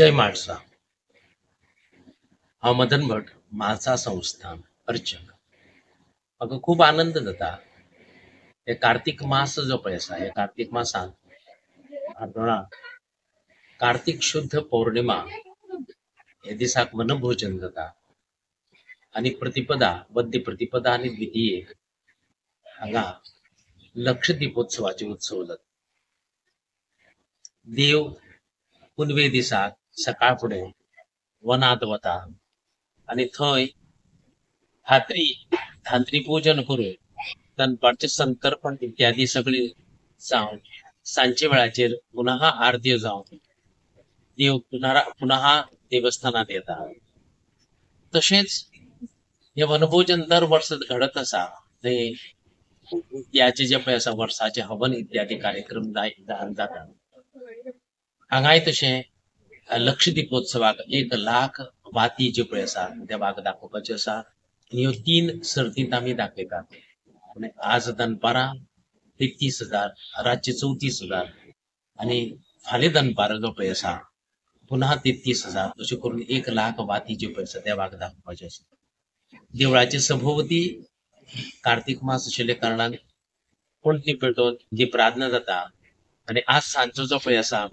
जय म्हाळसा. हांव मदन भट, म्हाळसा संस्थान अर्चक. म्हाका खूब आनंद जाता. हे कार्तीक मास जो पळय आसा, हे कार्तीक मासांत हाडोळा कार्तीक शुद्ध पौर्णिमा हे दिसाक वनभोजन जाता आनी प्रतिपदा, बद्य प्रतिपदा आनी द्वितीयेक हांगा लक्ष दिपोत्सवाचे उत्सव जाता. देव पुनवे दिसाक सकाळ फुडें वनांत वता आनी थंय धात्री पूजन करून दनपारचे संतर्पण इत्यादी सगळे जावन सांजे वेळाचेर पुनः आरत्यो जावन देव पुनः देवस्थानात येता. तशेंच हे वनभोजन दर वर्स घडत आसा. थंय याचे जे पळय आसा वर्साचे हवन इत्यादी कार्यक्रम जाता. हांगाय तशें लक्ष दिपोत्सवाक 1,00,000 वाती ज्यो पळय आसा देवाक दाखोवपाच्यो आसा. ह्यो 3 सर्तींत आमी दाखयतात. म्हणजे आज दनपारां 33,000, रातचे 34,000 आनी फाल्यां दनपारां जो पळय आसा पुनः 33,000 अशें करून 1,00,000 वाती ज्यो पळय आसा देवाक दाखोवपाच्यो आसा. देवळाचे सभोवती कार्तीक मास आशिल्ले कारणान पणटी पेटोवन जी प्रार्थना जाता आनी आज सांजचो जो पळय आसा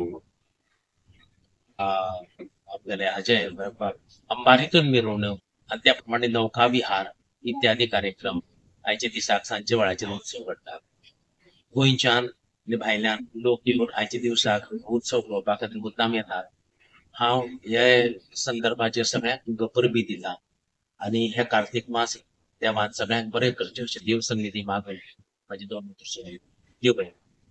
आपल्याले हाचे अंबारीतून मिरवणूक आनी त्या प्रमाणे नौका विहार इत्यादी कार्यक्रम आयचे दिसाक सांजे वेळाचेर उत्सव घडटा. गोंयच्यान आनी भायल्यान लोक येवन आयचे दिवसाक उत्सव पळोवपा खातीर मुद्दाम येतात. हांव हे संदर्भाचेर सगळ्यांक परबी दिता आनी हे कार्तीक मास देवान सगळ्यांक बरें करचें अशें देव सन्निधी मागून म्हाजी 2 मिनटां देव बरें.